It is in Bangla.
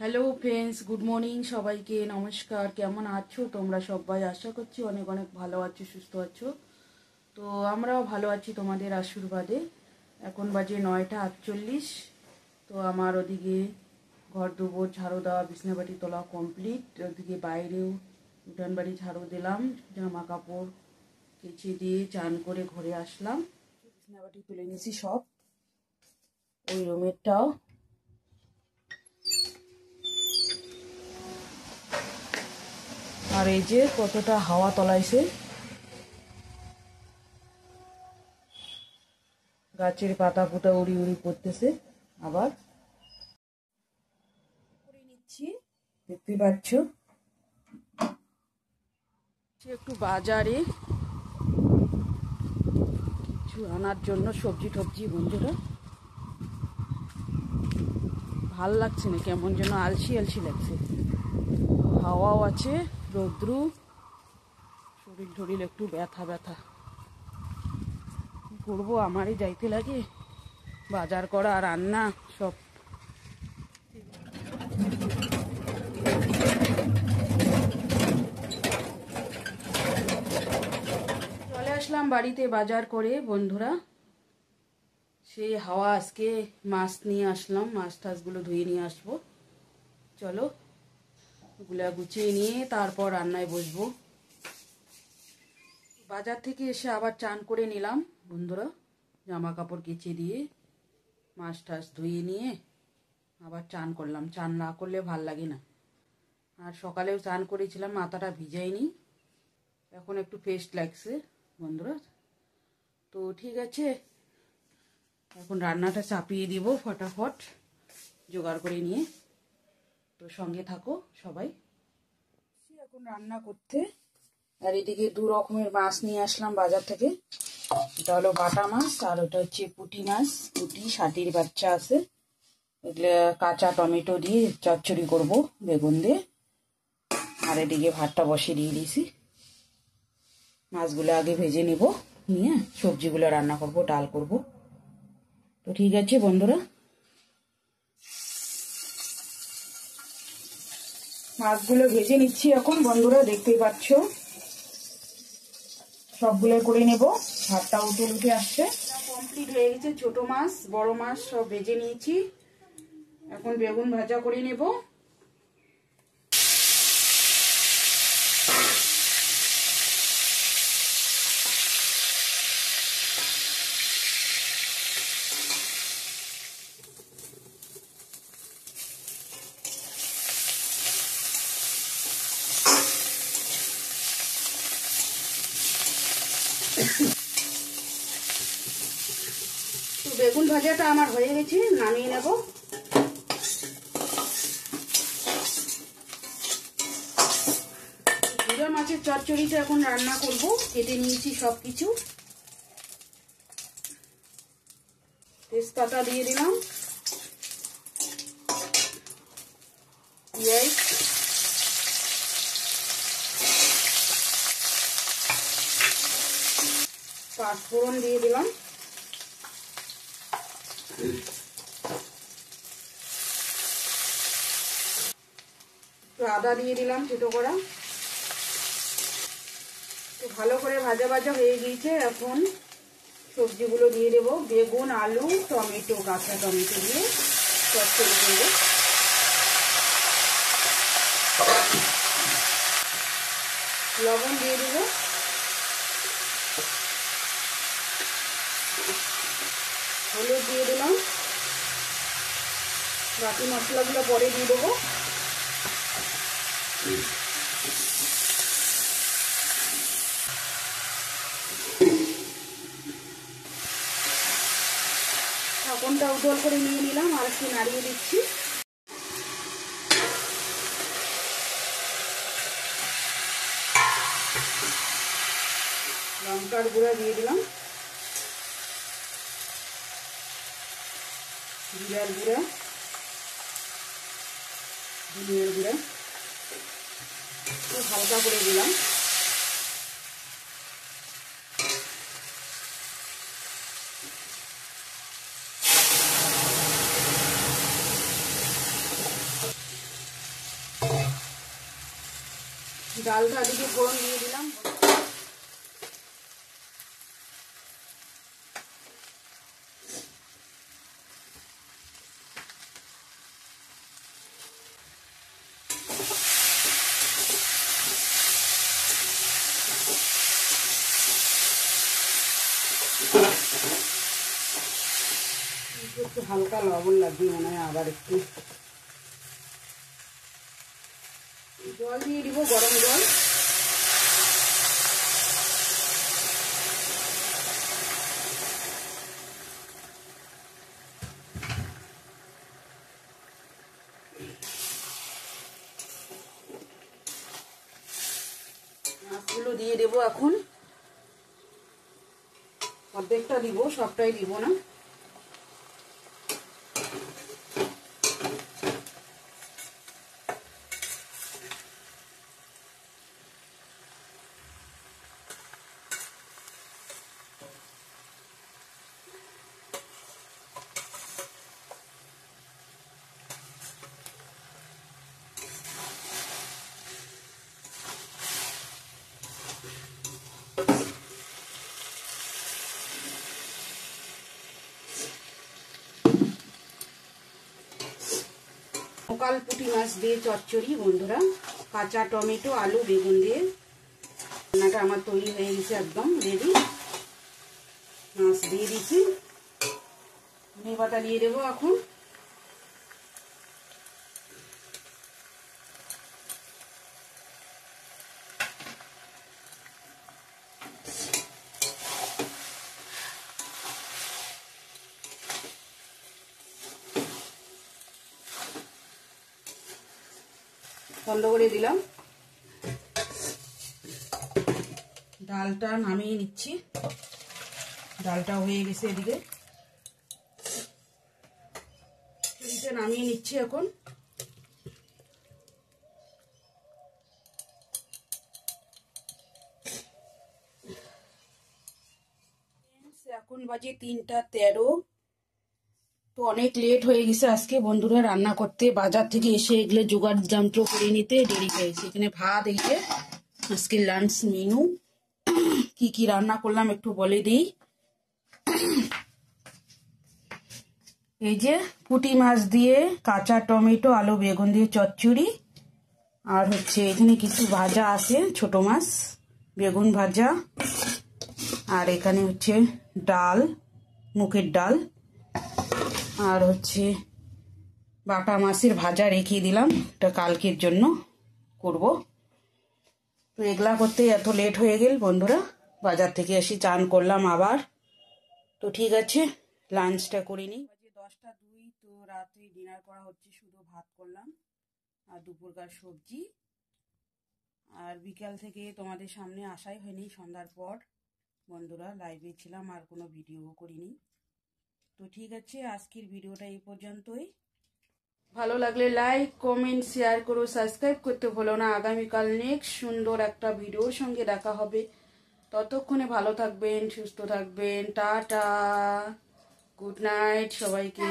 হ্যালো ফ্রেন্ডস, গুড মর্নিং সবাইকে। নমস্কার। কেমন আছো তোমরা সবাই? আশা করছি অনেক অনেক ভালো আছো, সুস্থ আছো। তো আমরাও ভালো আছি তোমাদের আশীর্বাদে। এখন বাজে 9টা 48। তো আমার ওদিকে ঘর দুপুর ঝাড়ু দেওয়া, বিছনাবাড়ি তোলা কমপ্লিট। ওদিকে বাইরেও উঠান বাড়ি ঝাড়ু দিলাম, জামা কাপড় কেচে দিয়ে চান করে ঘরে আসলাম। বিছনাবাড়ি তুলে নিয়েছি সব, ওই রুমেরটাও। আর এই যে কতটা হাওয়া তলাইছে, গাছের পাতা পুতা উড়ি উড়ি পড়তেছে। আবার করে নিচ্ছি, দেখতে পাচ্ছ। একটু বাজারে কিছু আনার জন্য সবজি টবজি। বন্ধুরা, ভাল লাগছে না, কেমন যেন আলসি আলসি লাগছে। হাওয়াও আছে, রৌদ্রু, শরীর টরিল একটু ব্যথা ব্যথা। কি করবো, আমারই যাইতে লাগে বাজার করা, রান্না সব। চলে আসলাম বাড়িতে বাজার করে। বন্ধুরা, সেই হাওয়া, আজকে মাছ নিয়ে আসলাম, মাছ টাছগুলো ধুয়ে নিয়ে আসবো। চলো ওগুলা গুছিয়ে নিয়ে তারপর রান্নায় বসবো। বাজার থেকে এসে আবার চান করে নিলাম বন্ধুরা, জামা কাপড় কেচে দিয়ে মাছ টাছ ধুয়ে নিয়ে আবার চান করলাম। চান না করলে ভাল লাগে না। আর সকালেও চান করেছিলাম, মাথাটা ভিজাইনি, এখন একটু ফ্রেশ লাগছে বন্ধুরা। তো ঠিক আছে, এখন রান্নাটা চাপিয়ে দিব ফটাফট জোগাড় করে নিয়ে। তো সঙ্গে থাকো সবাই। এখন রান্না করতে। আর এদিকে দু রকমের মাছ নিয়ে আসলাম বাজার থেকে। এটা হলো বাটা মাছ, আর ওটা হচ্ছে পুঁটি মাছ। পুঁটি ষাটির বাচ্চা আছে। এগুলো কাঁচা টমেটো দিয়ে চচ্চড়ি করব, বেগুন দিয়ে। আর এদিকে ভাতটা বসিয়ে দিয়ে দিয়েছি। মাছগুলো আগে ভেজে নিব, নিয়ে সবজিগুলো রান্না করব, ডাল করব। তো ঠিক আছে বন্ধুরা, মাছগুলো ভেজে নিচ্ছি এখন। বন্ধুরা দেখতেই পাচ্ছ, সবগুলো করে নেব। ভাতটা উঠে উঠে আসছে, কমপ্লিট হয়ে গেছে। ছোট মাছ বড় মাছ সব ভেজে নিয়েছি। এখন বেগুন ভাজা করে নেব। তো বেগুন ভাজাটা আমার হয়ে গেছে, নামিয়ে নেব। গুঁড়া মাছের চচ্চড়িটা এখন রান্না করব। কেটে নিয়েছি সব কিছু। তেজপাতা দিয়ে দিলাম, পেঁয়াজ, পাঁচফোড়ন দিয়ে দিলাম, আদা দিয়ে দিলাম ছোটো করা। তো ভালো করে ভাজা ভাজা হয়ে গিয়েছে। এখন সবজিগুলো দিয়ে দেবো, বেগুন, আলু, টমেটো, কাঁচা টমেটো দিয়ে চচ্চড়ি করবো। লবণ দিয়ে দেব, হলুদ দিয়ে দিলাম, বাকি মশলাগুলো পরে দিয়ে দেবো। ঢাকনটা উজ্জ্বল করে নিয়ে নিলাম, আর একটু নাড়িয়ে দিচ্ছি। লঙ্কার গুঁড়া দিয়ে দিলাম, জিরার গুঁড়া, ধনিয়ার গুঁড়া হালকা করে দিলাম। ডালটা দিকে ফোড়ন দিয়ে দিলাম। একটু হালকা লবণ লাগবে মনে হয়, আবার একটু জল দিয়ে দিব, গরম জল। মাছগুলো দিয়ে দেবো এখন, অর্ধেকটা দিব, সবটাই দিব না। লোকাল পুঁটি মাছ দিয়ে চচ্চড়ি বন্ধুরা, কাঁচা টমেটো, আলু, বেগুন দিয়ে রান্নাটা আমার তৈরি হয়ে গেছে, একদম রেডি। মাছ দিয়ে দিচ্ছি, ধনে পাতা দিয়ে দেবো এখন। বন্ধ করে দিলাম। ডালটা নামিয়ে নিচ্ছি, ডালটা হয়ে গেছে এদিকে, নামিয়ে নিচ্ছি এখন। এখন বাজে 3:13। তো অনেক লেট হয়ে গেছে আজকে বন্ধুরা রান্না করতে, বাজার থেকে এসে এগুলো জোগাড় যন্ত্র করে নিতে দেরি হয়েছে। এখানে ভাত, এই যে আজকে লাঞ্চ মেনু, কি কি রান্না করলাম একটু বলে দিই। এই যে পুঁটি মাছ দিয়ে কাঁচা টমেটো, আলু, বেগুন দিয়ে চচ্চড়ি, আর হচ্ছে এখানে কিছু ভাজা আছে, ছোট মাছ, বেগুন ভাজা, আর এখানে হচ্ছে ডাল, মুগের ডাল, আর হচ্ছে বাটা মাছের ভাজা রেখে দিলাম, এটা কালকের জন্য করব। তো এগুলা করতে এত লেট হয়ে গেল বন্ধুরা, বাজার থেকে এসে চান করলাম আবার। তো ঠিক আছে, লাঞ্চটা করে নিই। 10:02। তো রাত্রে ডিনার করা হচ্ছে, শুধু ভাত করলাম আর দুপুরকার সবজি। আর বিকাল থেকে তোমাদের সামনে আসাই হয়নি, সন্ধ্যার পর বন্ধুরা লাইভে ছিলাম, আর কোনো ভিডিও করিনি। তো ঠিক আছে, আজকের ভিডিওটা এই পর্যন্তই। ভালো লাগলে লাইক, কমেন্ট, শেয়ার করো, সাবস্ক্রাইব করতে ভুলো না। আগামীকাল নেক্সট সুন্দর একটা ভিডিওর সঙ্গে দেখা হবে। ততক্ষণে ভালো থাকবেন, সুস্থ থাকবেন। টাটা, গুড নাইট সবাইকে।